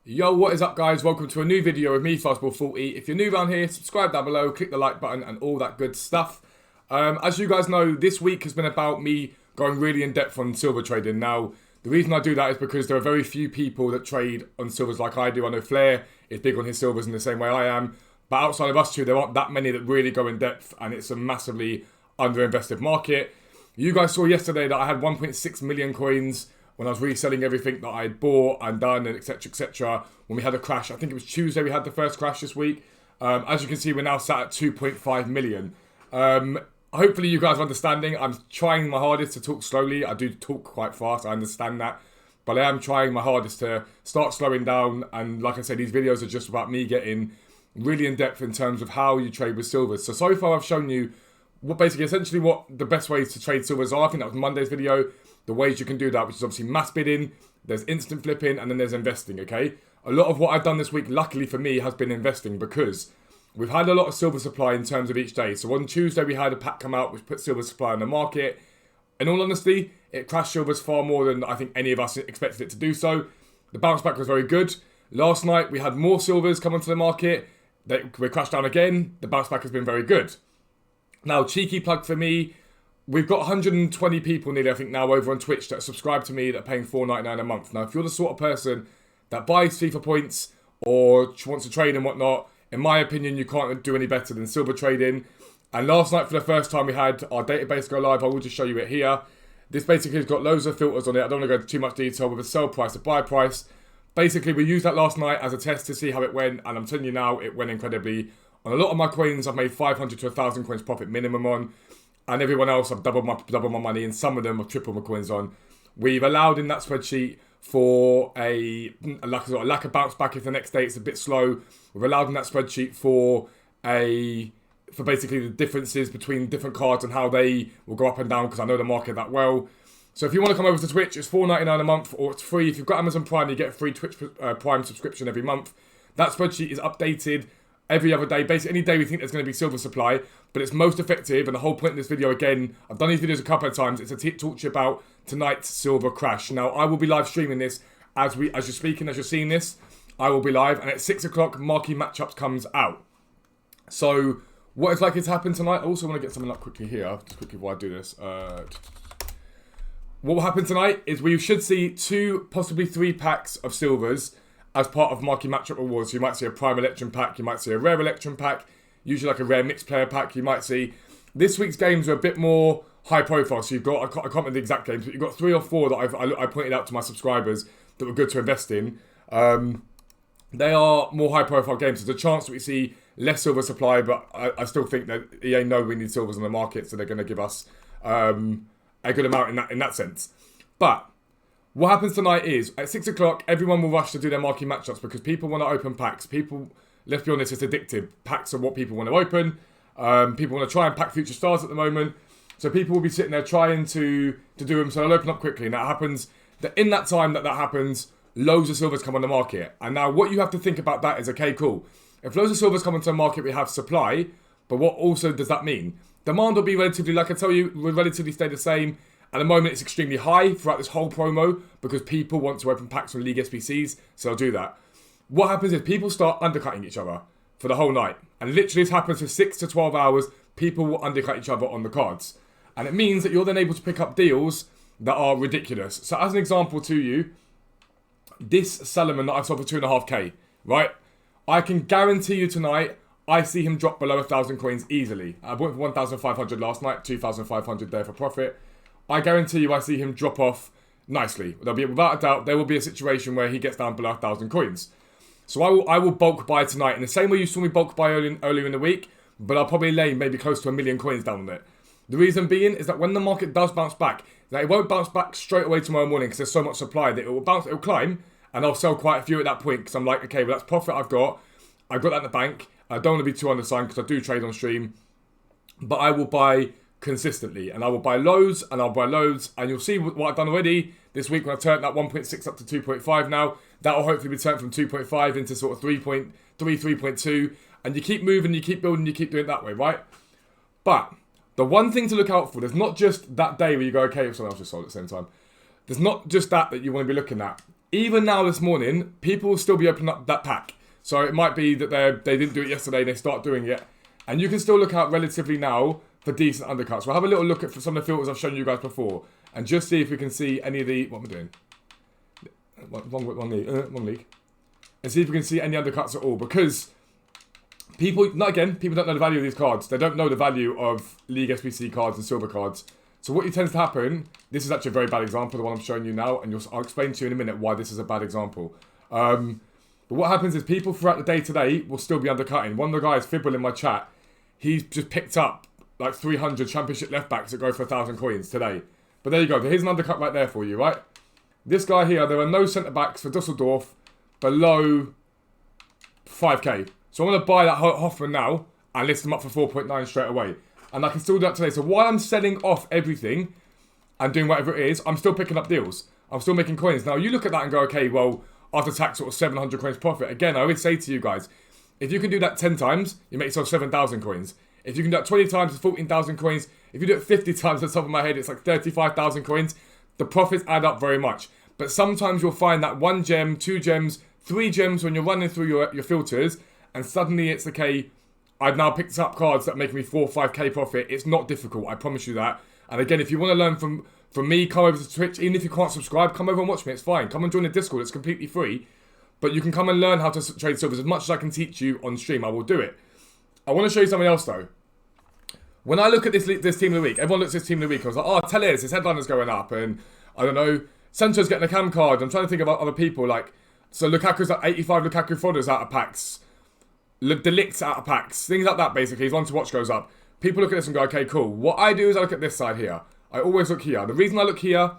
Yo, what is up guys? Welcome to a new video with me, Fastball40. If you're new around here, subscribe down below, click the like button and all that good stuff. As you guys know, this week has been about me going really in depth on silver trading. Now, the reason I do that is because there are very few people that trade on silvers like I do. I know Flair is big on his silvers in the same way I am. But outside of us two, there aren't that many that really go in depth, and it's a massively underinvested market. You guys saw yesterday that I had 1.6 million coins when I was reselling everything that I had bought and done, and etc. When we had a crash, I think it was Tuesday we had the first crash this week. As you can see, we're now sat at 2.5 million. Hopefully you guys are understanding. I'm trying my hardest to talk slowly. I do talk quite fast, I understand that. But I am trying my hardest to start slowing down. And like I said, these videos are just about me getting really in depth in terms of how you trade with silvers. So far I've shown you essentially what the best ways to trade silvers are. I think that was Monday's video. The ways you can do that, which is obviously mass bidding, there's instant flipping, and then there's investing, okay? A lot of what I've done this week, luckily for me, has been investing because we've had a lot of silver supply in terms of each day. So on Tuesday, we had a pack come out which put silver supply on the market. In all honesty, it crashed silvers far more than I think any of us expected it to do so. The bounce back was very good. Last night, we had more silvers come onto the market. They crashed down again. The bounce back has been very good. Now, cheeky plug for me, we've got 120 people nearly, I think, now over on Twitch that are subscribed to me that are paying $4.99 a month. Now, if you're the sort of person that buys FIFA points or wants to trade and whatnot, in my opinion, you can't do any better than silver trading. And last night, for the first time, we had our database go live. I will just show you it here. This basically has got loads of filters on it. I don't want to go into too much detail with a sell price, a buy price. Basically, we used that last night as a test to see how it went. And I'm telling you now, it went incredibly. On a lot of my coins, I've made 500 to 1,000 coins profit minimum on. And everyone else, I've doubled my money, and some of them I've tripled my coins on. We've allowed in that spreadsheet for a lack of bounce back if the next day it's a bit slow. We've allowed in that spreadsheet for basically the differences between different cards and how they will go up and down, because I know the market that well. So if you want to come over to Twitch, it's $4.99 a month, or it's free. If you've got Amazon Prime, you get a free Twitch Prime subscription every month. That spreadsheet is updated every other day. Basically, any day we think there's going to be silver supply, but it's most effective. And the whole point of this video, again, I've done these videos a couple of times, it's to talk to you about tonight's silver crash. Now, I will be live streaming this as you're speaking, as you're seeing this. I will be live, and at 6 o'clock, marquee matchups comes out. So, what is likely to happen tonight? I also want to get something up quickly here, just quickly before I do this. What will happen tonight is we should see 2, possibly 3 packs of silvers as part of marquee matchup rewards. So you might see a prime election pack, you might see a rare election pack, usually like a rare mixed player pack. You might see this week's games are a bit more high profile. So you've got, I can't remember the exact games, but you've got 3 or 4 that I pointed out to my subscribers that were good to invest in. They are more high profile games. There's a chance that we see less silver supply, but I still think that EA know we need silvers on the market, so they're going to give us a good amount in that sense. But what happens tonight is, at 6 o'clock, everyone will rush to do their marquee matchups because people want to open packs. People, let's be honest, it's addictive. Packs are what people want to open. People want to try and pack future stars at the moment. So people will be sitting there trying to do them, so they'll open up quickly. And that happens, that in that time that happens, loads of silvers come on the market. And now what you have to think about that is, okay, cool. If loads of silvers come onto the market, we have supply. But what also does that mean? Demand will be relatively, like I tell you, will relatively stay the same. At the moment, it's extremely high throughout this whole promo because people want to open packs from League SBCs, so they'll do that. What happens is people start undercutting each other for the whole night. And literally this happens for 6 to 12 hours. People will undercut each other on the cards. And it means that you're then able to pick up deals that are ridiculous. So as an example to you, this Salomon that I sold for 2.5k, right? I can guarantee you tonight, I see him drop below 1,000 coins easily. I bought for 1,500 last night, 2,500 there for profit. I guarantee you I see him drop off nicely. There'll be, without a doubt, there will be a situation where he gets down below 1,000 coins. So I will bulk buy tonight in the same way you saw me bulk buy earlier in the week, but I'll probably lay maybe close to 1 million coins down on it. The reason being is that when the market does bounce back, that it won't bounce back straight away tomorrow morning because there's so much supply that it will climb, and I'll sell quite a few at that point because I'm like, okay, well that's profit I've got that in the bank. I don't want to be too undersigned because I do trade on stream, but I will buy consistently, and I will buy loads, and I'll buy loads, and you'll see what I've done already this week when I've turned that 1.6 up to 2.5 now. That will hopefully be turned from 2.5 into sort of 3.3, 3.2, and you keep moving, you keep building, you keep doing it that way, right? But the one thing to look out for, there's not just that day where you go, okay, if someone else just sold at the same time. There's not just that you want to be looking at. even now this morning, people will still be opening up that pack. So it might be that they didn't do it yesterday, they start doing it. And you can still look out relatively now for decent undercuts. We'll have a little look at some of the filters I've shown you guys before. And just see if we can see any of the... What am I doing? Wrong league. And see if we can see any undercuts at all. Because people don't know the value of these cards. They don't know the value of League SBC cards and silver cards. So what tends to happen... This is actually a very bad example, the one I'm showing you now. And I'll explain to you in a minute why this is a bad example. But what happens is people throughout the day today will still be undercutting. One of the guys, Fibble in my chat, he's just picked up like 300 championship left backs that go for 1,000 coins today. But there you go. Here's an undercut right there for you, right? This guy here, there are no centre backs for Dusseldorf below 5k. So I'm going to buy that Hoffman now and list them up for 4.9 straight away. And I can still do that today. So while I'm selling off everything and doing whatever it is, I'm still picking up deals. I'm still making coins. Now you look at that and go, okay, well, after tax, sort of 700 coins profit. Again, I always say to you guys, if you can do that 10 times, you make yourself 7,000 coins. If you can do that 20 times, it's 14,000 coins. If you do it 50 times, at the top of my head, it's like 35,000 coins. The profits add up very much. But sometimes you'll find that 1 gem, 2 gems, 3 gems when you're running through your filters, and suddenly it's okay, I've now picked up cards that make me 4 or 5k profit. It's not difficult, I promise you that. And again, if you want to learn from me, come over to Twitch. Even if you can't subscribe, come over and watch me. It's fine. Come and join the Discord. It's completely free. But you can come and learn how to trade silvers. As much as I can teach you on stream, I will do it. I want to show you something else, though. When I look at this team of the week, everyone looks at this team of the week. I was like, oh, TOTW'S, his headliner's going up. And I don't know, Sancho's getting a cam card. I'm trying to think about other people. Like, so Lukaku's at 85 Lukaku fodders out of packs. Delict's out of packs. Things like that, basically. His one to watch goes up. People look at this and go, okay, cool. What I do is I look at this side here. I always look here. The reason I look here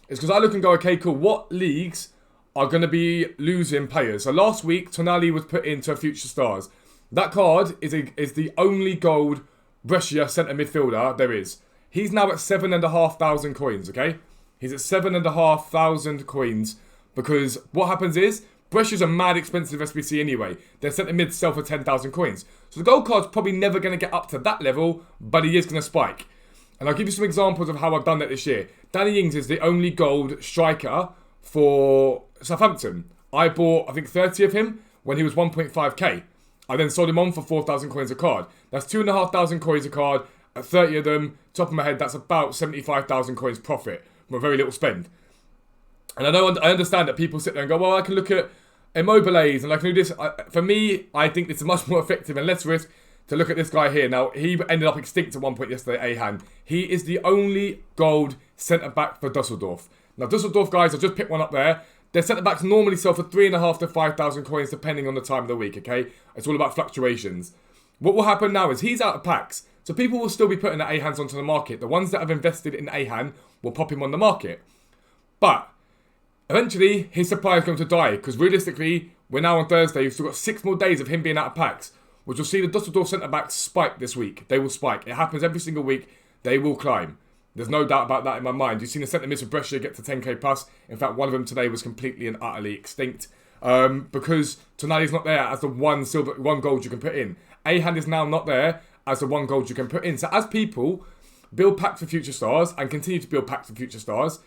is because I look and go, okay, cool. What leagues are going to be losing players? So last week, Tonali was put into Future Stars. That card is the only gold Brescia centre midfielder there is. He's now at 7,500 coins, okay? He's at 7,500 coins because what happens is Brescia's a mad expensive SBC anyway. Their centre mid sell for 10,000 coins. So the gold card's probably never going to get up to that level, but he is going to spike. And I'll give you some examples of how I've done that this year. Danny Ings is the only gold striker for Southampton. I bought, I think, 30 of him when he was 1.5k. I then sold him on for 4,000 coins a card. That's 2,500 coins a card. At 30 of them, top of my head, that's about 75,000 coins profit from a very little spend. And I understand that people sit there and go, well, I can look at Immobiles and I can do this. For me, I think it's much more effective and less risk to look at this guy here. Now, he ended up extinct at one point yesterday, Ahan. He is the only gold centre-back for Dusseldorf. Now, Dusseldorf, guys, I just picked one up there. Their centre-backs normally sell for 3,500 to 5,000 coins, depending on the time of the week, okay? It's all about fluctuations. What will happen now is he's out of packs. So people will still be putting the Ahans onto the market. The ones that have invested in Ahan will pop him on the market. But eventually, his supply is going to die. Because realistically, we're now on Thursday. You've still got 6 more days of him being out of packs. Which will see the Dusseldorf centre-backs spike this week. They will spike. It happens every single week. They will climb. There's no doubt about that in my mind. You've seen the centre mids of Brescia get to 10k plus. In fact, one of them today was completely and utterly extinct. Because Tonali's not there as the one gold you can put in. Ahan is now not there as the 1 gold you can put in. So as people build packs for Future Stars and continue to build packs for Future Stars,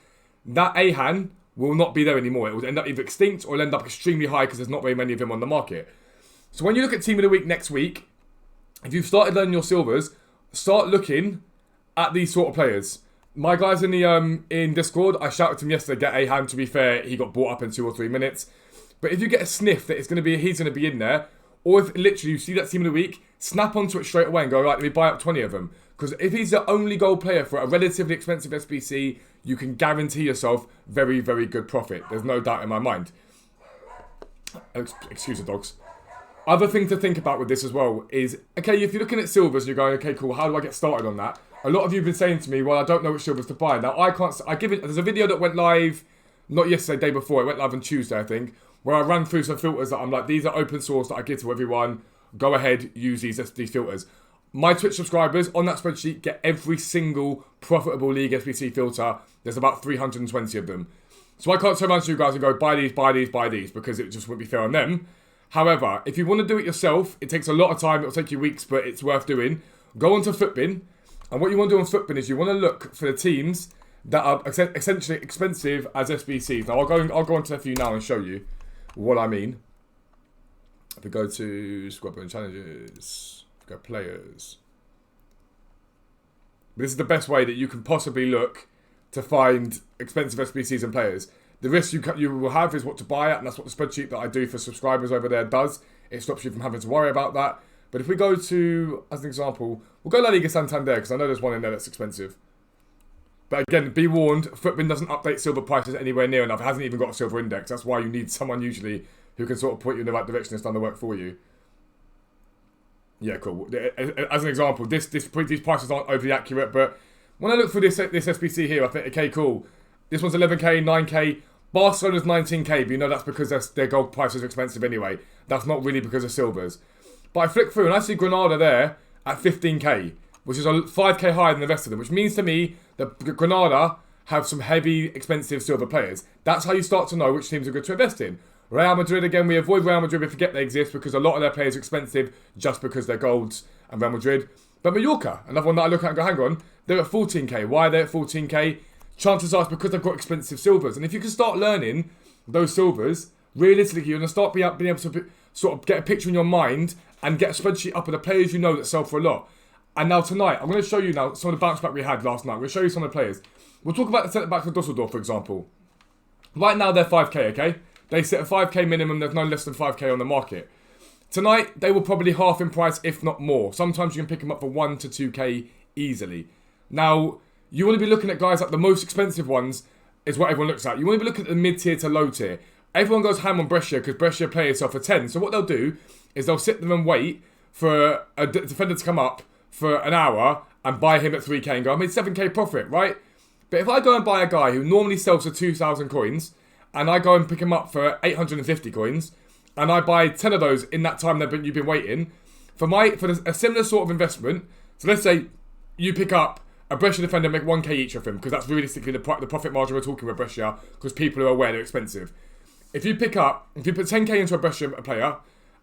that Ahan will not be there anymore. It will end up either extinct or it'll end up extremely high because there's not very many of them on the market. So when you look at Team of the Week next week, if you've started learning your silvers, start looking at these sort of players. My guys in the in Discord, I shouted to him yesterday, get Ahan. To be fair, he got brought up in 2 or 3 minutes. But if you get a sniff that he's going to be in there, or if literally you see that Team of the Week, snap onto it straight away and go, right, let me buy up 20 of them. Because if he's the only gold player for a relatively expensive SBC, you can guarantee yourself very, very good profit. There's no doubt in my mind. Excuse the dogs. Other thing to think about with this as well is, okay, if you're looking at silvers, you're going, okay, cool, how do I get started on that? A lot of you have been saying to me, well, I don't know which silvers to buy. Now, there's a video that went live, not yesterday, day before, it went live on Tuesday, I think, where I ran through some filters that I'm like, these are open source that I give to everyone. Go ahead, use these filters. My Twitch subscribers on that spreadsheet get every single profitable League SBC filter. There's about 320 of them. So I can't turn around to you guys and go, buy these, because it just wouldn't be fair on them. However, if you want to do it yourself, it takes a lot of time. It'll take you weeks, but it's worth doing. Go onto Footbin. And what you want to do on Footbin is you want to look for the teams that are essentially expensive as SBCs. Now I'll go onto a few now and show you what I mean. If we go to squad building challenges, go players. This is the best way that you can possibly look to find expensive SBCs and players. The risk you will have is what to buy at, and that's what the spreadsheet that I do for subscribers over there does. It stops you from having to worry about that. But if we go to, as an example, we'll go La Liga Santander, because I know there's one in there that's expensive. But again, be warned, Footbin doesn't update silver prices anywhere near enough. It hasn't even got a silver index. That's why you need someone usually who can sort of point you in the right direction and done the work for you. Yeah, cool. As an example, these prices aren't overly accurate, but when I look for this SBC here, I think, okay, cool. This one's 11k, 9k. Barcelona's 19k, but you know that's because their gold price is expensive anyway. That's not really because of silvers. But I flick through and I see Granada there at 15k, which is 5k higher than the rest of them, which means to me that Granada have some heavy, expensive silver players. That's how you start to know which teams are good to invest in. Real Madrid, again, we avoid Real Madrid, we forget they exist because a lot of their players are expensive just because they're golds and Real Madrid. But Mallorca, another one that I look at and go, hang on, they're at 14k. Why are they at 14k? Chances are it's because they've got expensive silvers. And if you can start learning those silvers, realistically, you're going to start being able to sort of get a picture in your mind and get a spreadsheet up of the players you know that sell for a lot. And now tonight, I'm going to show you now some of the bounce back we had last night. We'll show you some of the players. We'll talk about the centre backs for Dusseldorf, for example. Right now, they're 5k, okay? They sit at 5k minimum. There's no less than 5k on the market. Tonight, they will probably half in price, if not more. Sometimes you can pick them up for 1 to 2k easily. Now, you want to be looking at guys like the most expensive ones is what everyone looks at. You want to be looking at the mid-tier to low-tier. Everyone goes ham on Brescia because Brescia play itself for 10. So what they'll do is they'll sit them and wait for a defender to come up for an hour and buy him at 3k and go, I made 7k profit, right? But if I go and buy a guy who normally sells for 2,000 coins and I go and pick him up for 850 coins and I buy 10 of those in that time that you've been waiting, for a similar sort of investment, so let's say you pick up a Brescia defender, make 1k each of him, because that's realistically the profit margin we're talking with Brescia, because people are aware they're expensive. If you put 10k into a Brescia player,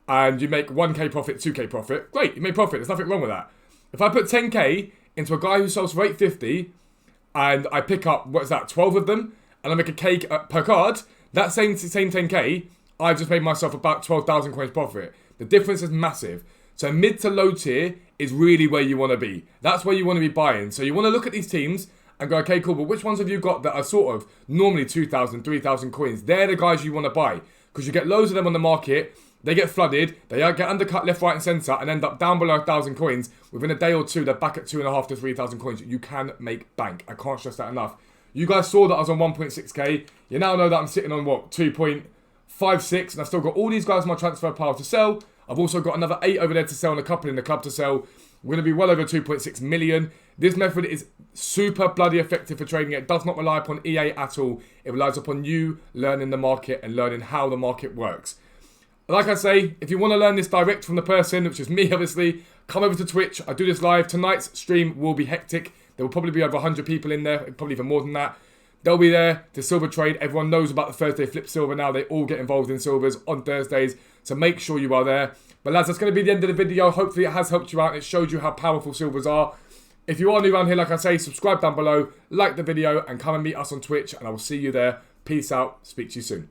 and you make 1k profit, 2k profit, great, you made profit, there's nothing wrong with that. If I put 10k into a guy who sells for 850, and I pick up, 12 of them, and I make a k per card, that same 10k, I've just made myself about 12,000 coins profit. The difference is massive. So mid to low tier is really where you want to be. That's where you want to be buying. So you want to look at these teams and go, okay, cool, but which ones have you got that are sort of normally 2,000, 3,000 coins? They're the guys you want to buy because you get loads of them on the market. They get flooded, they get undercut left, right and centre and end up down below 1,000 coins. Within a day or two, they're back at 2,500 to 3,000 coins. You can make bank. I can't stress that enough. You guys saw that I was on 1.6k. You now know that I'm sitting on, 2.56 and I've still got all these guys in my transfer pile to sell. I've also got another 8 over there to sell and a couple in the club to sell. We're going to be well over 2.6 million. This method is super bloody effective for trading. It does not rely upon EA at all. It relies upon you learning the market and learning how the market works. Like I say, if you want to learn this direct from the person, which is me obviously, come over to Twitch. I do this live. Tonight's stream will be hectic. There will probably be over 100 people in there, probably even more than that. They'll be there to silver trade. Everyone knows about the Thursday flip silver now. They all get involved in silvers on Thursdays. So make sure you are there. But lads, that's going to be the end of the video. Hopefully it has helped you out and it showed you how powerful silvers are. If you are new around here, like I say, subscribe down below, like the video and come and meet us on Twitch and I will see you there. Peace out. Speak to you soon.